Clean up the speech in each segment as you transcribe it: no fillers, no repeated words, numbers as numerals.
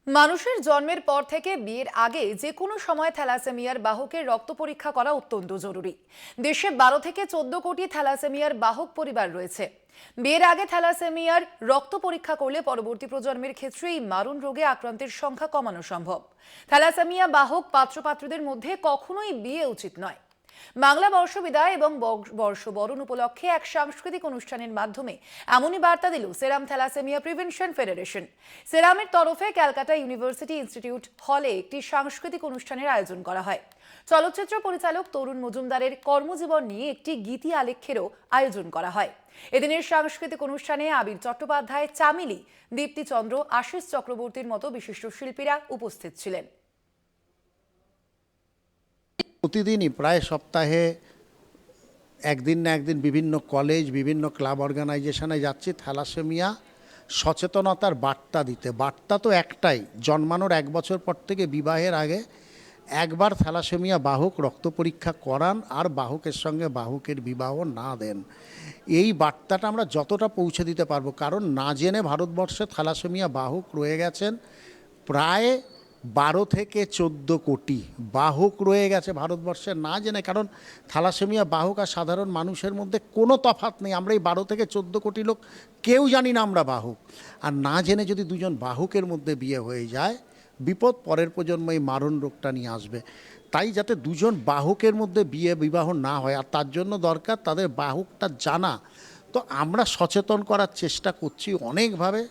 মানুষের জন্মের পর থেকে বিয়ের আগে যে কোনো সময় থ্যালাসেমিয়ার বাহকের রক্ত পরীক্ষা করা অত্যন্ত জরুরি। দেশে 12 থেকে 14 কোটি থ্যালাসেমিয়ার বাহক পরিবার রয়েছে। বিয়ের আগে থ্যালাসেমিয়ার রক্ত পরীক্ষা করলে পরবর্তী প্রজন্মের ক্ষেত্রে এই মারণ রোগে আক্রান্তের সংখ্যা কমানো সম্ভব। থ্যালাসেমিয়া বাহক পাত্রপাত্রীদের মধ্যে কখনোই বিয়ে উচিত নয়। বাংলা বর্ষবিদায় এবং বর্ষবরণ উপলক্ষে এক সাংস্কৃতিক অনুষ্ঠানের মাধ্যমে এমনই বার্তা দিল সেরাম থ্যালাসেমিয়া প্রিভেনশন ফেডারেশন। সেরামের তরফে ক্যালকাটা ইউনিভার্সিটি ইনস্টিটিউট হলে একটি সাংস্কৃতিক অনুষ্ঠানের আয়োজন করা হয়। চলচ্চিত্র পরিচালক তরুণ মজুমদারের কর্মজীবন নিয়ে একটি গীতি আলেখ্যেরও আয়োজন করা হয়। এদিনের সাংস্কৃতিক অনুষ্ঠানে আবির চট্টোপাধ্যায়, চামেলি, দীপ্তি চন্দ্র, আশিস চক্রবর্তীর মতো বিশিষ্ট শিল্পীরা উপস্থিত ছিলেন। প্রতিদিনই প্রায় সপ্তাহে একদিন না একদিন বিভিন্ন কলেজ, বিভিন্ন ক্লাব অর্গানাইজেশনে যাচ্ছি থ্যালাসেমিয়া সচেতনতার বার্তা দিতে। বার্তা তো একটাই, জন্মানোর 1 বছর পর থেকে বিবাহের আগে একবার থ্যালাসেমিয়া বাহক রক্ত পরীক্ষা করান আর বাহকের সঙ্গে বাহকের বিবাহ না দেন। এই বার্তাটা আমরা যতটা পৌঁছে দিতে পারবো, কারণ না জেনে ভারতবর্ষে থ্যালাসেমিয়া বাহক রয়ে গেছেন প্রায় 12 থেকে 14 কোটি বাহক রয়ে গেছে ভারতবর্ষে না জেনে। কারণ থ্যালাসেমিয়া বাহক আর সাধারণ মানুষের মধ্যে কোনো তফাৎ নেই। আমরা এই 12 থেকে 14 কোটি লোক কেউ জানি না আমরা বাহক। আর না জেনে যদি দুজন বাহকের মধ্যে বিয়ে হয়ে যায়, বিপদ পরের প্রজন্ম এই মারণ রোগটা নিয়ে আসবে। তাই যাতে দুজন বাহকের মধ্যে বিবাহ না হয়, আর তার জন্য দরকার তাদের বাহকটা জানা। তো আমরা সচেতন করার চেষ্টা করছি অনেকভাবে,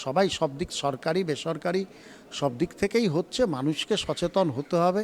সবাই সব দিক, সরকারি বেসরকারি সব দিক থেকেই হচ্ছে। মানুষকে সচেতন হতে হবে।